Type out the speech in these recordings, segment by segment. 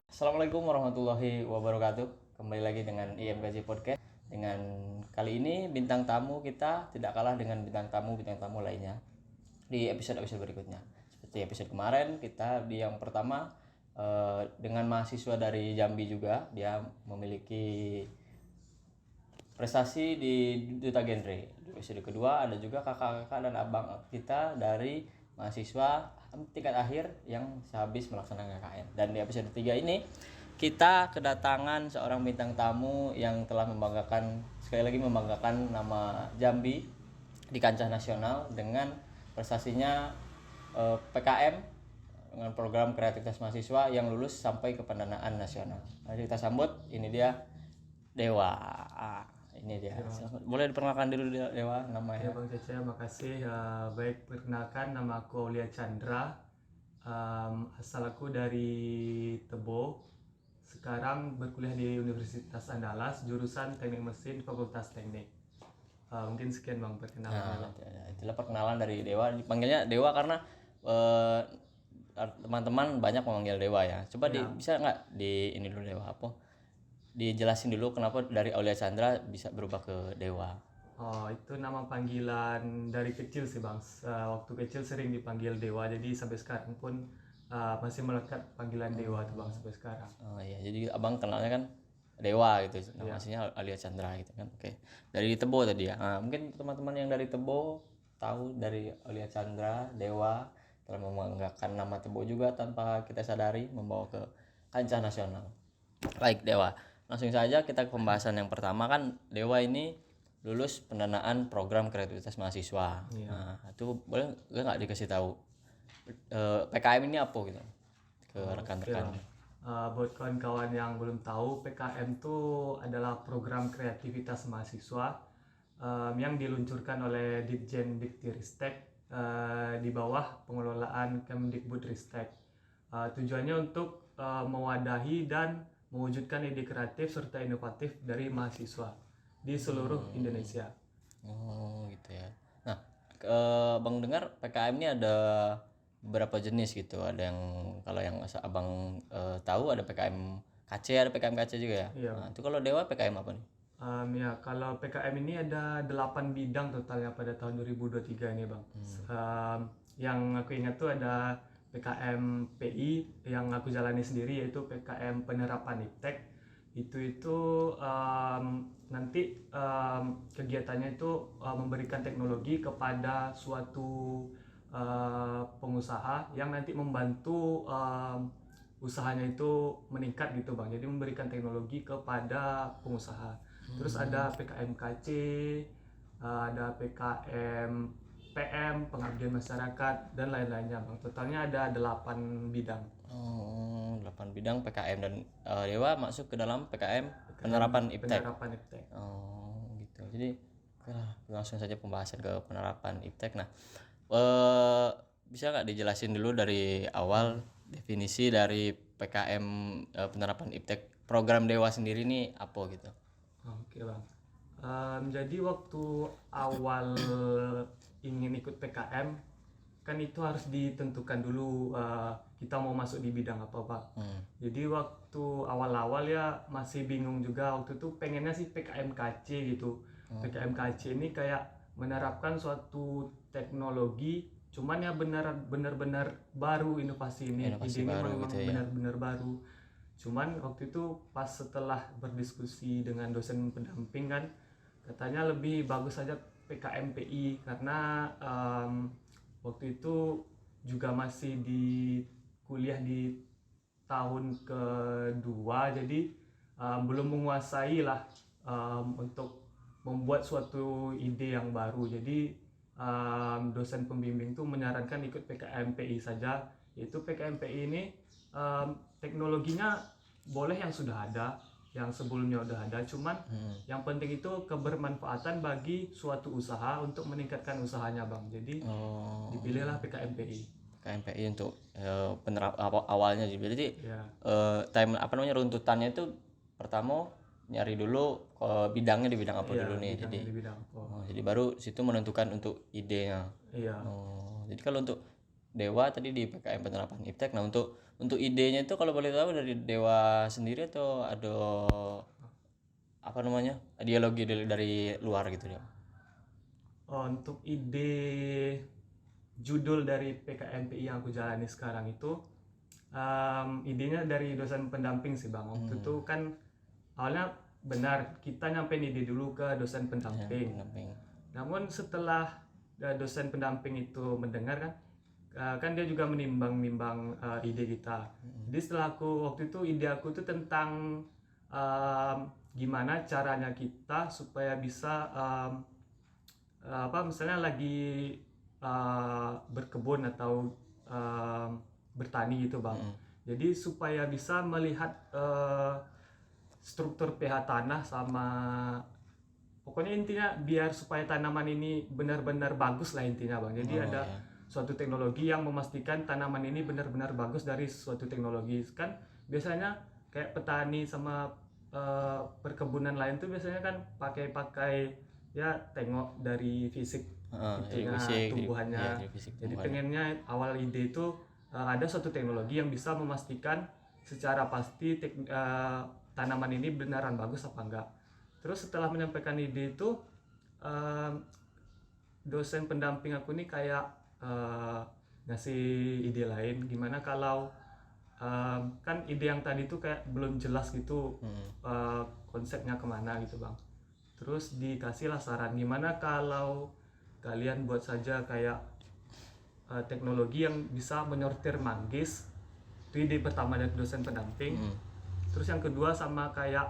Assalamualaikum warahmatullahi wabarakatuh. Kembali lagi dengan IMKJ Podcast. Dengan kali ini bintang tamu kita tidak kalah dengan bintang tamu lainnya di episode berikutnya. Seperti episode kemarin kita di yang pertama dengan mahasiswa dari Jambi juga, dia memiliki prestasi di duta genre. Di episode kedua ada juga kakak-kakak dan abang kita dari mahasiswa tingkat akhir yang sehabis melaksanakan KKN. Dan di episode 3 ini kita kedatangan seorang bintang tamu yang telah sekali lagi membanggakan nama Jambi di kancah nasional dengan prestasinya PKM dengan program kreativitas mahasiswa yang lulus sampai ke pendanaan nasional. Mari kita sambut, ini dia Dewa. Ini dia. Boleh diperkenalkan dulu Dewa namanya. Ya Bang Cece, makasih. Baik, perkenalkan nama aku Aulia Chandra. Asal aku dari Tebo. Sekarang berkuliah di Universitas Andalas, jurusan Teknik Mesin, Fakultas Teknik. Mungkin sekian Bang perkenalan. Itulah perkenalan dari Dewa. Dipanggilnya Dewa karena teman-teman banyak memanggil Dewa ya. Coba bisa nggak di ini dulu Dewa apa? Dijelasin dulu kenapa dari Aulia Chandra bisa berubah ke Dewa. Oh, itu nama panggilan dari kecil sih Bang. Waktu kecil sering dipanggil Dewa, jadi sampai sekarang pun masih melekat panggilan Dewa tuh Bang sampai sekarang. Oh iya, jadi abang kenalnya kan Dewa gitu, nama aslinya Aulia Chandra gitu kan. Oke. Dari Tebo tadi ya. Nah, mungkin teman-teman yang dari Tebo tahu dari Aulia Chandra, Dewa telah membanggakan nama Tebo juga tanpa kita sadari, membawa ke kancah nasional. Baik Dewa, langsung saja kita ke pembahasan yang pertama. Kan Dewa ini lulus pendanaan program kreativitas mahasiswa. Nah, itu boleh nggak dikasih tahu PKM ini apa gitu ke rekan-rekan? Buat kawan-kawan yang belum tahu, PKM itu adalah program kreativitas mahasiswa yang diluncurkan oleh Ditjen Diktiristek di bawah pengelolaan Kemdikbudristek. Tujuannya untuk mewadahi dan mewujudkan ide kreatif serta inovatif dari mahasiswa di seluruh Indonesia. Oh gitu ya. Nah, Bang dengar PKM ini ada beberapa jenis gitu. Ada yang kalau yang abang tahu ada PKM KC, ada PKM KC juga ya. Iya. Nah, itu kalau Dewa PKM apa nih? Ya, kalau PKM ini ada 8 bidang totalnya pada tahun 2023 ini Bang. Yang aku ingat tuh ada PKM PI yang aku jalani sendiri, yaitu PKM penerapan iptek. Itu nanti kegiatannya itu memberikan teknologi kepada suatu pengusaha yang nanti membantu usahanya itu meningkat gitu Bang. Jadi memberikan teknologi kepada pengusaha. Terus ada PKM KC, ada PKM PM, pengabdian masyarakat, dan lain-lainnya Bang. Totalnya ada 8 bidang. Oh, 8 bidang PKM dan Dewa masuk ke dalam PKM penerapan iptek. Penerapan iptek. Oh, gitu. Jadi langsung saja pembahasan ke penerapan iptek. Nah, bisa nggak dijelasin dulu dari awal definisi dari PKM penerapan iptek, program Dewa sendiri ini apa gitu? Oke Bang. Jadi waktu awal ingin ikut PKM kan itu harus ditentukan dulu kita mau masuk di bidang apa Pak. Jadi waktu awal-awal ya masih bingung juga, waktu itu pengennya sih PKM KC gitu. PKM KC ini kayak menerapkan suatu teknologi, cuman ya benar-benar baru inovasi ini. Inovasi Ide ini baru memang gitu ya. benar-benar baru. Cuman waktu itu pas setelah berdiskusi dengan dosen pendamping kan, katanya lebih bagus saja PKM PI karena waktu itu juga masih di kuliah di tahun kedua, jadi belum menguasai lah untuk membuat suatu ide yang baru. Jadi dosen pembimbing tuh menyarankan ikut PKM PI saja, yaitu PKM PI ini teknologinya boleh yang sudah ada, yang sebelumnya udah ada, cuman yang penting itu kebermanfaatan bagi suatu usaha untuk meningkatkan usahanya bang. Jadi dipilihlah PKMPI. KMPI untuk awalnya jadi Ya, time runtutannya itu pertama nyari dulu bidangnya di bidang apa iya, dulu nih, bidangnya jadi di bidang apa. jadi baru situ menentukan untuk idenya. Iya. Jadi kalau untuk Dewa tadi di PKM penerapan iptek, nah untuk idenya itu kalau boleh tahu dari Dewa sendiri atau ada apa namanya ideologi dari luar gitu ya? Untuk ide judul dari PKMPI yang aku jalani sekarang itu, idenya dari dosen pendamping sih bang. Waktu itu kan awalnya benar kita nyampein ide dulu ke dosen pendamping. Namun setelah dosen pendamping itu mendengar kan dia juga menimbang ide kita. Jadi setelah waktu itu ide aku itu tentang gimana caranya kita supaya bisa misalnya lagi berkebun atau bertani gitu bang. Jadi supaya bisa melihat struktur pH tanah sama pokoknya intinya biar supaya tanaman ini benar-benar bagus lah intinya bang. Jadi ada suatu teknologi yang memastikan tanaman ini benar-benar bagus dari suatu teknologi. Kan biasanya kayak petani sama perkebunan lain tuh biasanya kan pakai ya tengok dari fisik tumbuhannya. Jadi pengennya awal ide itu ada suatu teknologi yang bisa memastikan secara pasti tanaman ini beneran bagus apa enggak. Terus setelah menyampaikan ide itu dosen pendamping aku nih kayak ngasih ide lain, gimana kalau kan ide yang tadi tuh kayak belum jelas gitu konsepnya kemana gitu bang. Terus dikasihlah saran gimana kalau kalian buat saja kayak teknologi yang bisa menyortir manggis. Itu ide pertama dari dosen pendamping. Terus yang kedua sama kayak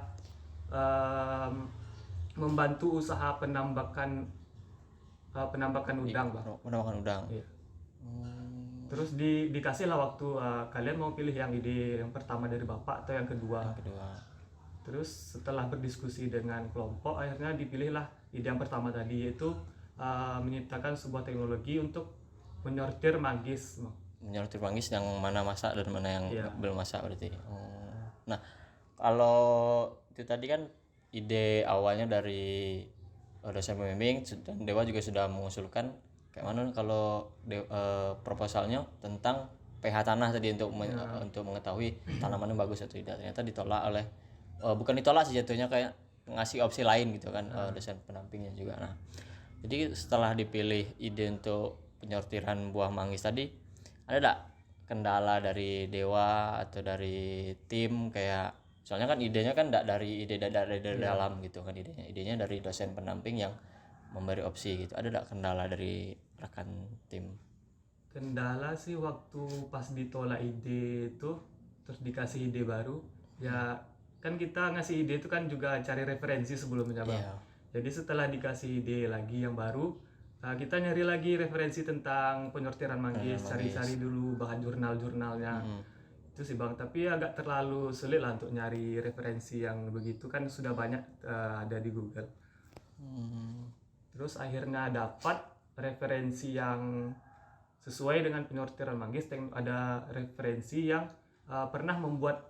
membantu usaha penambakan udang bang. Penambakan udang. Iya. Terus dikasih lah waktu kalian mau pilih yang ide yang pertama dari bapak atau yang kedua. Terus setelah berdiskusi dengan kelompok akhirnya dipilihlah ide yang pertama tadi, yaitu menciptakan sebuah teknologi untuk menyortir manggis. Menyortir manggis yang mana masak dan mana yang belum masak berarti. Nah kalau itu tadi kan ide awalnya dari dosen pembimbing dan Dewa juga sudah mengusulkan kayak mana kalau proposalnya tentang pH tanah tadi untuk mengetahui tanamannya bagus atau tidak. Ternyata ditolak oleh bukan ditolak sih jatuhnya, kayak ngasih opsi lain gitu kan dosen pendampingnya juga. Nah jadi setelah dipilih ide untuk penyortiran buah manggis tadi, ada enggak kendala dari Dewa atau dari tim, kayak soalnya kan idenya kan enggak dari dalam gitu kan, idenya dari dosen pendamping yang memberi opsi gitu. Ada enggak kendala dari rekan tim? Kendala sih waktu pas ditolak ide itu terus dikasih ide baru ya, kan kita ngasih ide itu kan juga cari referensi sebelumnya bang. Jadi setelah dikasih ide lagi yang baru, kita nyari lagi referensi tentang penyortiran manggis, cari-cari dulu bahan jurnalnya. Itu sih bang, tapi agak terlalu sulit lah untuk nyari referensi yang begitu, kan sudah banyak ada di Google. Terus akhirnya dapat referensi yang sesuai dengan penyortiran manggis. Ada referensi yang pernah membuat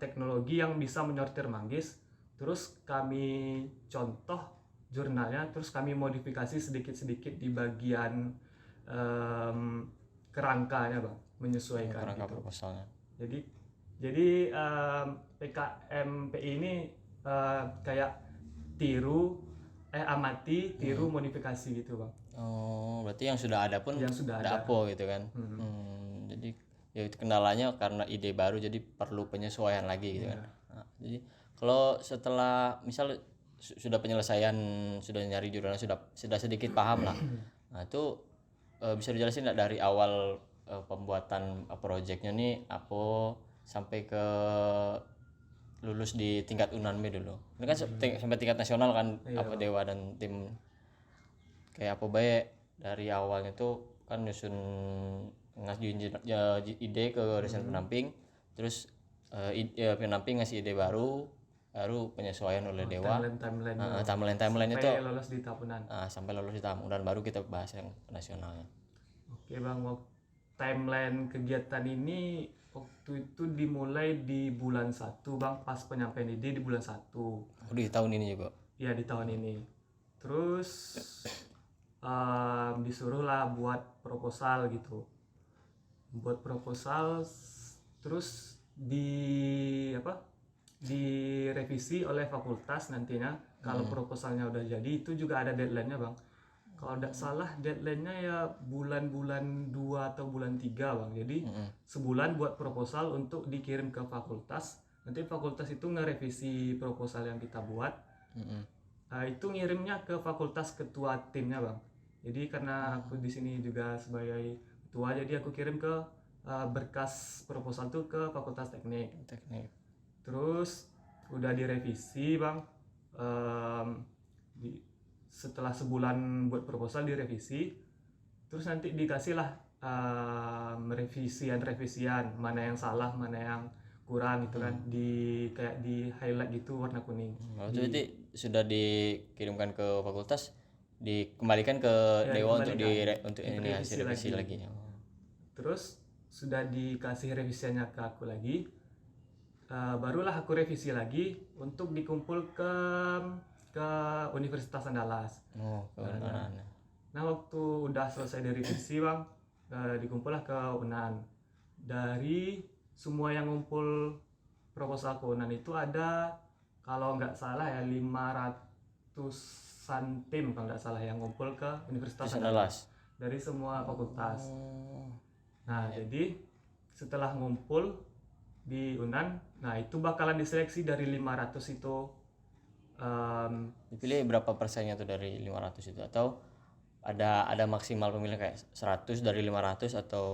teknologi yang bisa menyortir manggis, terus kami contoh jurnalnya, terus kami modifikasi sedikit-sedikit di bagian kerangkanya bang, menyesuaikan kerangka gitu. proposalnya. Jadi PKMPI ini kayak amati, tiru, modifikasi gitu bang. Berarti yang sudah ada pun ada apa gitu kan. Jadi ya itu kendalanya karena ide baru, jadi perlu penyesuaian lagi gitu kan. Nah, jadi kalau setelah misal sudah penyelesaian, sudah nyari jurnalnya, sudah sedikit paham lah. Nah itu bisa dijelasin nggak dari awal pembuatan proyeknya nih apa sampai ke lulus di tingkat UNANME dulu. Ini kan sampai tingkat nasional kan, apa Dewa dan tim kayak apa baik dari awalnya tuh kan nyusun ngajuin ide ke dosen pendamping, terus pendamping ngasih ide baru penyesuaian oleh dewa. Timeline itu sampai lolos di tahunan. Sampai lolos di tahunan baru kita bahas yang nasionalnya. Oke Bang, timeline kegiatan ini waktu itu dimulai di bulan 1 Bang, pas penyampaian ide di bulan 1. Di tahun ini juga? Iya, di tahun ini. Terus disuruh lah buat proposal gitu. Buat proposal, terus direvisi oleh fakultas nantinya. Kalau proposalnya udah jadi, itu juga ada deadline-nya Bang. Kalau tidak salah deadline-nya ya bulan 2 atau bulan 3 Bang. Jadi sebulan buat proposal untuk dikirim ke fakultas. Nanti fakultas itu ngerevisi proposal yang kita buat. Itu ngirimnya ke fakultas ketua timnya Bang. Jadi karena aku di sini juga sebagai ketua, jadi aku kirim ke berkas proposal itu ke fakultas teknik. Terus udah direvisi Bang. Setelah sebulan buat proposal direvisi, terus nanti dikasih lah revisian mana yang salah, mana yang kurang gitu kan, kayak di highlight gitu warna kuning. Jadi sudah dikirimkan ke fakultas, dikembalikan ke dewa untuk ini hasil revisi lagi. Terus sudah dikasih revisiannya ke aku lagi, barulah aku revisi lagi untuk dikumpul ke Universitas Andalas. Nah waktu udah selesai direvisi Bang, dikumpullah ke UNAN. Dari semua yang ngumpul proposal ke UNAN itu ada, kalau nggak salah ya 500-an tim kalau nggak salah yang ngumpul ke Universitas Andalas dari semua fakultas. Nah jadi setelah ngumpul di UNAN, nah itu bakalan diseleksi dari 500 itu. Dipilih berapa persennya tuh dari 500 itu, atau ada maksimal pemilihan kayak 100 dari 500 atau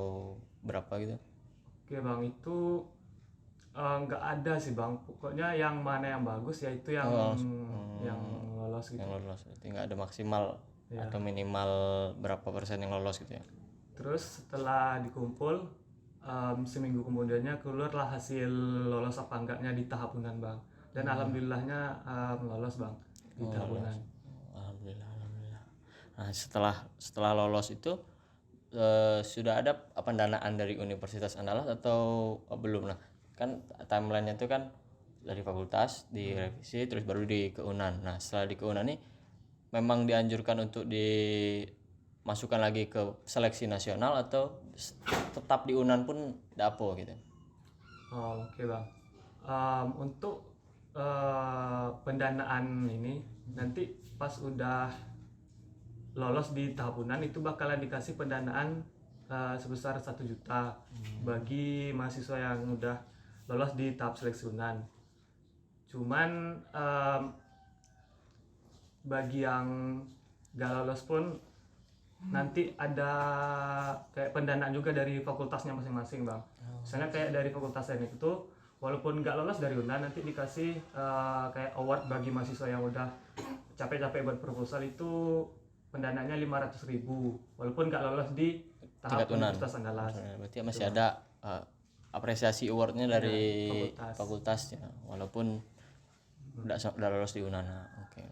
berapa gitu? Oke Bang, itu nggak ada sih Bang, pokoknya yang mana yang bagus ya itu yang lolos gitu. Yang lolos, berarti nggak ada maksimal atau minimal berapa persen yang lolos gitu ya. Terus setelah dikumpul, seminggu kemudiannya keluarlah hasil lolos apa enggaknya di tahap UNAN Bang. Dan alhamdulillahnya lolos Bang di tahap UNAN. Alhamdulillah. Nah setelah lolos itu sudah ada pendanaan dari Universitas Andalas atau belum? Nah kan timelinenya itu kan dari fakultas direvisi terus baru ke UNAN. Nah setelah di ke UNAN nih memang dianjurkan untuk dimasukkan lagi ke seleksi nasional atau tetap di UNAN pun dapo gitu? Oke Bang, untuk pendanaan ini nanti pas udah lolos di tahap UNAN itu bakalan dikasih pendanaan sebesar 1 juta bagi mahasiswa yang udah lolos di tahap seleksi UNAN. Cuman bagi yang gak lolos pun nanti ada kayak pendanaan juga dari fakultasnya masing-masing Bang. Misalnya kayak dari fakultas teknik itu walaupun nggak lolos dari UNAN nanti dikasih kayak award bagi mahasiswa yang udah capek-capek buat proposal, itu pendanaannya 500.000 walaupun nggak lolos di tahap Universitas Andalas. Berarti masih ada apresiasi awardnya dari fakultasnya walaupun udah lolos di UNAN. Oke.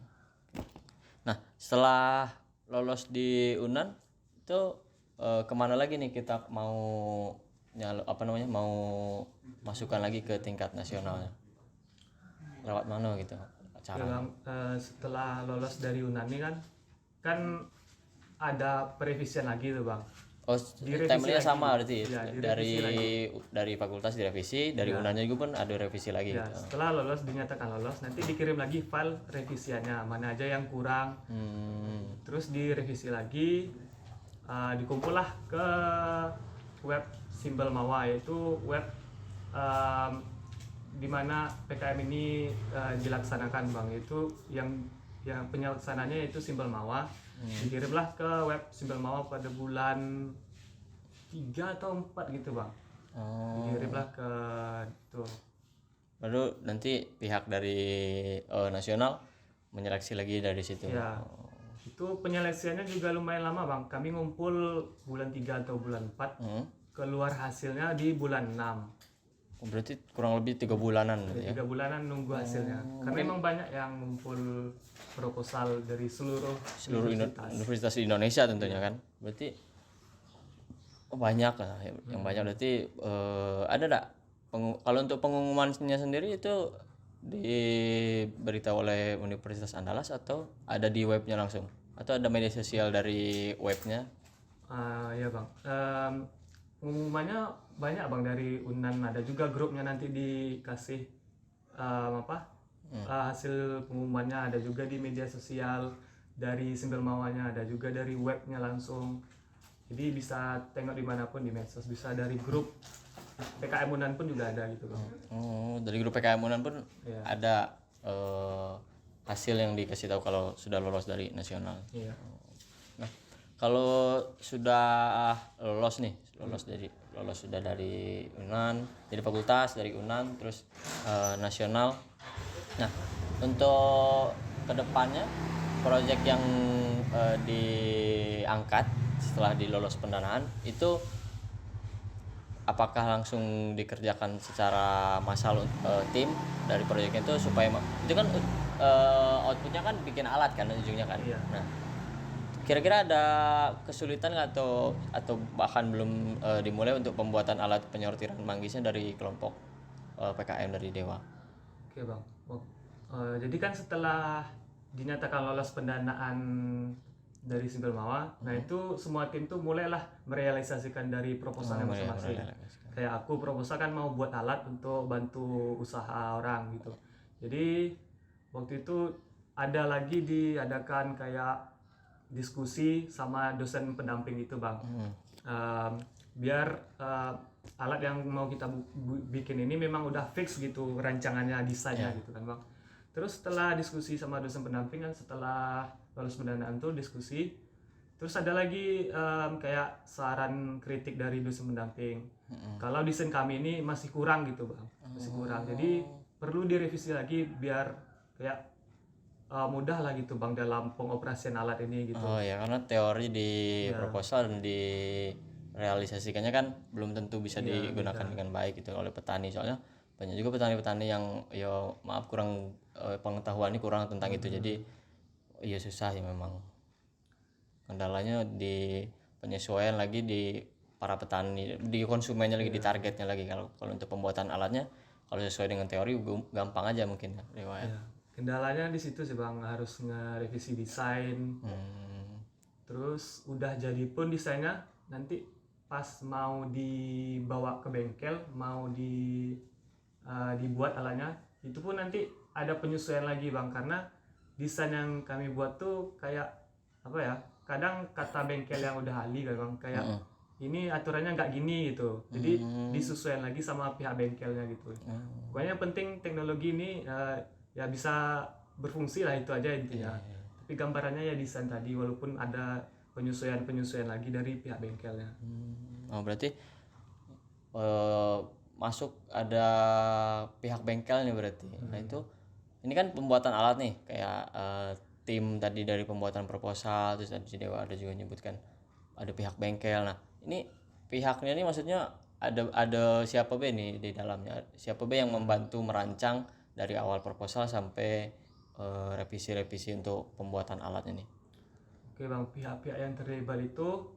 Nah setelah lolos di UNAN itu kemana lagi nih kita mau mau masukkan lagi ke tingkat nasionalnya? Lewat mana gitu cara? Setelah lolos dari UNAN ini kan ada perevisian lagi tuh Bang. Timelinenya sama berarti dari fakultas direvisi, dari UNAN juga pun ada revisi lagi. Gitu. Setelah lolos dinyatakan lolos, nanti dikirim lagi file revisiannya mana aja yang kurang. Terus direvisi lagi, dikumpullah ke web Simbel Mawa, yaitu web di mana PKM ini dilaksanakan Bang. Itu yang penyelaksananya yaitu Simbel Mawa. Dikirimlah ke web Simbel Mawa pada bulan 3 atau 4 gitu Bang. Dikirimlah ke itu. Baru nanti pihak dari nasional menyeleksi lagi dari situ. Ya. Itu penyeleksiannya juga lumayan lama Bang. Kami ngumpul bulan 3 atau bulan 4. Keluar hasilnya di bulan 6. Berarti kurang lebih 3 bulanan Ada ya. 3 bulanan nunggu hasilnya. Karena emang banyak yang ngumpul proposal dari seluruh universitas. Universitas di Indonesia tentunya kan. Berarti banyak lah yang banyak. Berarti ada enggak kalau untuk pengumumannya sendiri itu diberitahu oleh Universitas Andalas atau ada di webnya langsung atau ada media sosial dari webnya? Ya bang, pengumumannya banyak bang dari Unan, ada juga grupnya nanti dikasih hasil pengumumannya, ada juga di media sosial dari Simbel Mawanya, ada juga dari webnya langsung. Jadi bisa tengok dimanapun di medsos, bisa dari grup PKM Unan pun juga ada gitu bang. Dari grup PKM Unan pun Iya. ada hasil yang dikasih tahu kalau sudah lolos dari nasional. Iya. Nah, kalau sudah lolos sudah dari Unan, jadi fakultas dari Unan terus nasional. Nah, untuk kedepannya proyek yang diangkat setelah dilolos pendanaan itu apakah langsung dikerjakan secara massal tim dari proyeknya itu supaya itu kan outputnya kan bikin alat kan ujungnya kan. Iya. Nah, kira-kira ada kesulitan nggak atau bahkan belum dimulai untuk pembuatan alat penyortiran manggisnya dari kelompok PKM dari Dewa? Oke bang. Jadi kan setelah dinyatakan lolos pendanaan dari Simbel Mawa, nah itu semua tim tuh mulailah merealisasikan dari proposalnya masing-masing. Kayak aku proposal kan mau buat alat untuk bantu usaha orang gitu. Jadi waktu itu ada lagi diadakan kayak diskusi sama dosen pendamping itu bang. Biar alat yang mau kita bikin ini memang udah fix gitu rancangannya, desainnya gitu kan bang. Terus setelah diskusi sama dosen pendamping kan, setelah lolos pendanaan tuh diskusi, terus ada lagi kayak saran kritik dari dosen pendamping. Kalau desain kami ini masih kurang gitu bang, masih kurang. Jadi perlu direvisi lagi biar kayak mudah lah gitu bang dalam pengoperasian alat ini gitu. Oh ya, karena teori di proposal dan di realisasikannya kan belum tentu bisa digunakan dengan baik gitu oleh petani, soalnya banyak juga petani-petani yang ya maaf kurang pengetahuannya kurang tentang itu, jadi ya susah ya memang. Kendalanya di penyesuaian lagi di para petani, di konsumennya lagi, di targetnya lagi. Kalau untuk pembuatan alatnya kalau sesuai dengan teori gampang aja mungkin ya. Kendalanya di situ sih bang, harus nge-revisi desain. Terus udah jadi pun desainnya nanti pas mau dibawa ke bengkel, mau dibuat alatnya, itu pun nanti ada penyesuaian lagi bang, karena desain yang kami buat tuh kayak apa ya, kadang kata bengkel yang udah ahli kan bang, kayak ini aturannya nggak gini gitu, jadi disesuaikan lagi sama pihak bengkelnya gitu. Pokoknya yang penting teknologi ini ya bisa berfungsi lah, itu aja intinya. Tapi gambarannya ya desain tadi, walaupun ada penyesuaian lagi dari pihak bengkelnya. Oh berarti masuk ada pihak bengkelnya berarti. Nah itu ini kan pembuatan alat nih, kayak tim tadi dari pembuatan proposal, terus tadi Dewa ada juga nyebutkan ada pihak bengkel. Nah ini pihaknya ini maksudnya ada siapa be nih di dalamnya, siapa be yang membantu merancang dari awal proposal sampai revisi-revisi untuk pembuatan alat ini? Oke bang, pihak-pihak yang terlibat itu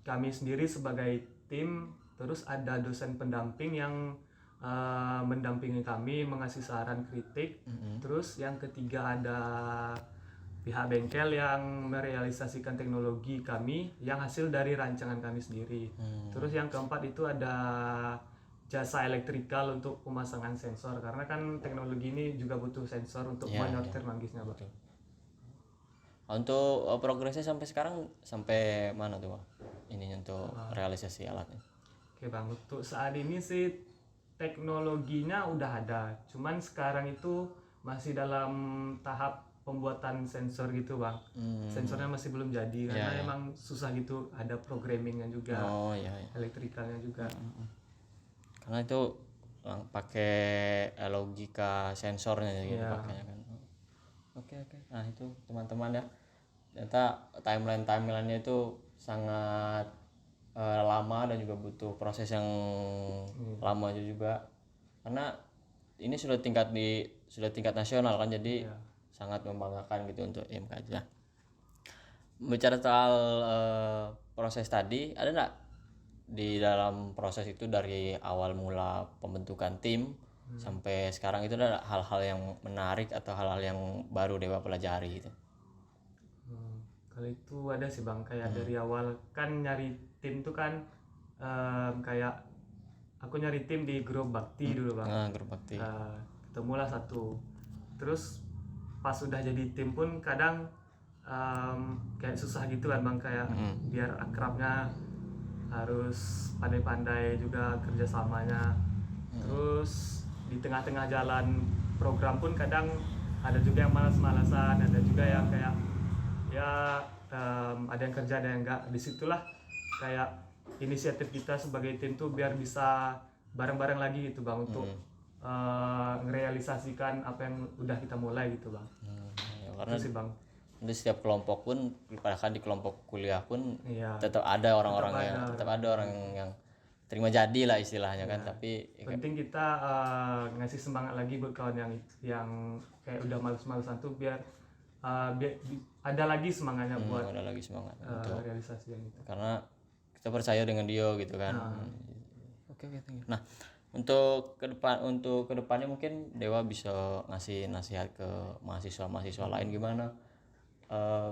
kami sendiri sebagai tim, terus ada dosen pendamping yang mendampingi kami, mengasih saran kritik. Terus yang ketiga ada pihak bengkel yang merealisasikan teknologi kami yang hasil dari rancangan kami sendiri. Terus yang keempat itu ada jasa elektrikal untuk pemasangan sensor, karena kan teknologi ini juga butuh sensor untuk menyortir manggisnya bang. Untuk progresnya sampai sekarang sampai mana tuh bang? Ini untuk realisasi alatnya. Oke bang, untuk saat ini sih teknologinya udah ada, cuman sekarang itu masih dalam tahap pembuatan sensor gitu bang. Sensornya masih belum jadi karena emang susah gitu, ada programmingnya juga, elektrikalnya juga. Karena itu pakai logika sensornya gitu pakainya kan. Oke. Nah itu teman-teman ya, ternyata timeline-nya itu sangat lama dan juga butuh proses yang lama juga, karena ini sudah tingkat nasional kan, jadi sangat membanggakan gitu untuk IMKJ. Nah, bicara soal proses tadi, ada nggak di dalam proses itu dari awal mula pembentukan tim sampai sekarang itu ada hal-hal yang menarik atau hal-hal yang baru Dewa pelajari gitu? Kalau itu ada sih Bang, kayak dari awal kan nyari tim tuh kan kayak aku nyari tim di grup bakti dulu Bang. Grup bakti. Ketemulah satu. Terus pas udah jadi tim pun kadang kayak susah gitu kan Bang, kayak biar akrabnya harus pandai-pandai juga kerjasamanya. Terus di tengah-tengah jalan program pun kadang ada juga yang malas-malasan, ada juga yang kayak ya ada yang kerja ada yang enggak. Disitulah kayak inisiatif kita sebagai tim tuh biar bisa bareng-bareng lagi gitu Bang, untuk ngerealisasikan apa yang udah kita mulai gitu Bang. Ya, karena itu sih Bang. Di setiap kelompok pun, bahkan di kelompok kuliah pun tetap ada orang-orang tetap ada orang yang terima jadi lah istilahnya kan. Tapi penting kita ngasih semangat lagi buat kawan yang kayak udah males-malesan tuh biar ada lagi semangatnya buat ada lagi semangat untuk realisasi yang itu. Karena kita percaya dengan dia gitu kan. Oke, thank you. Nah, untuk kedepannya mungkin Dewa bisa ngasih nasihat ke mahasiswa lain gimana?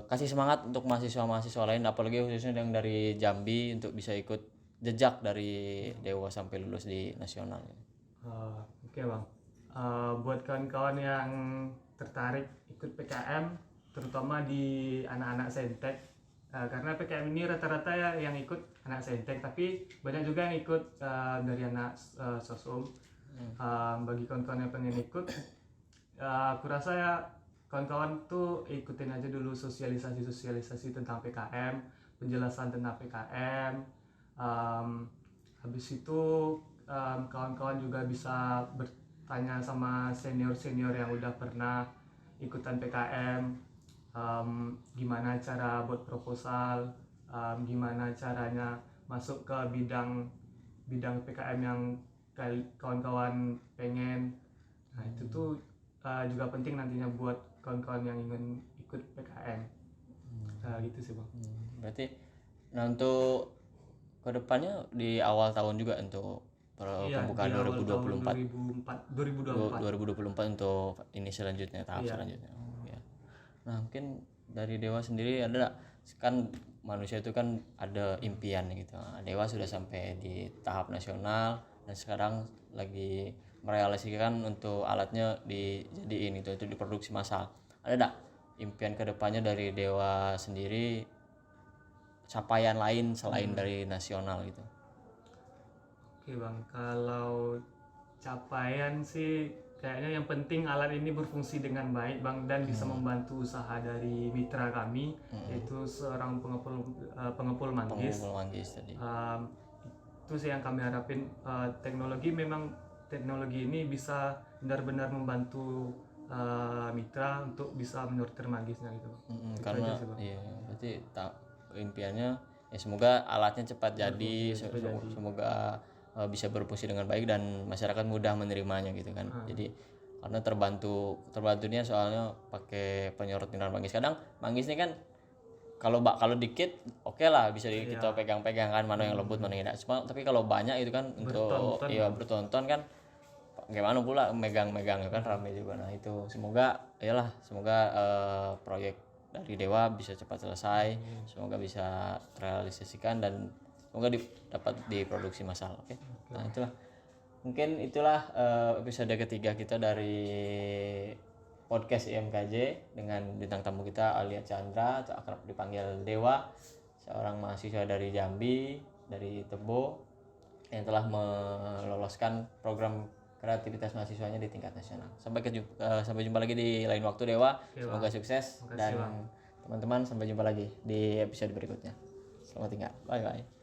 Kasih semangat untuk mahasiswa lain, apalagi khususnya yang dari Jambi, untuk bisa ikut jejak dari Dewa sampai lulus di nasional. Oke Bang, buat kawan-kawan yang tertarik ikut PKM, terutama di anak-anak Saintek, karena PKM ini rata-rata ya yang ikut anak Saintek, tapi banyak juga yang ikut dari anak Sosum. Bagi kawan-kawan yang pengen ikut, aku rasa ya kawan-kawan tuh ikutin aja dulu sosialisasi tentang PKM, penjelasan tentang PKM. Habis itu kawan-kawan juga bisa bertanya sama senior-senior yang udah pernah ikutan PKM, gimana cara buat proposal, gimana caranya masuk ke bidang PKM yang kawan-kawan pengen. Nah itu tuh juga penting nantinya buat kawan-kawan yang ingin ikut PKM. Gitu sih Bang. Berarti nah untuk kedepannya di awal tahun juga untuk pembukaan 2024 untuk ini selanjutnya, tahap selanjutnya. Ya. Nah mungkin dari Dewa sendiri ada kan, manusia itu kan ada impian gitu. Nah, Dewa sudah sampai di tahap nasional dan sekarang lagi merealisasikan untuk alatnya dijadiin itu diproduksi massal. Ada enggak impian kedepannya dari Dewa sendiri, capaian lain selain dari nasional gitu? Oke Bang, kalau capaian sih kayaknya yang penting alat ini berfungsi dengan baik Bang, dan bisa membantu usaha dari mitra kami, yaitu seorang pengepul manggis. Tadi. Itu sih yang kami harapin. Teknologi ini bisa benar-benar membantu mitra untuk bisa menyortir manggisnya gitu. Karena iya, berarti impiannya ya semoga alatnya cepat jadi, semoga bisa berfungsi dengan baik dan masyarakat mudah menerimanya gitu kan. Jadi karena terbantunya soalnya pakai penyorot mineral manggis. Kadang manggis ini kan kalau dikit oke lah bisa kita pegang-pegang kan, mana yang lembut mana yang tidak. Tapi kalau banyak itu kan untuk bertonton kan gimana pula megang-megang kan rame juga. Nah itu semoga proyek dari Dewa bisa cepat selesai, semoga bisa terrealisasikan dan semoga dapat diproduksi massal. Oke. Nah itulah episode ketiga kita dari podcast IMKJ dengan bintang tamu kita Alia Chandra, atau akrab dipanggil Dewa, seorang mahasiswa dari Jambi, dari Tebo, yang telah meloloskan program kreativitas mahasiswanya di tingkat nasional. Sampai jumpa lagi di lain waktu Dewa. Semoga sukses dan teman-teman, sampai jumpa lagi di episode berikutnya. Selamat tinggal. Bye bye.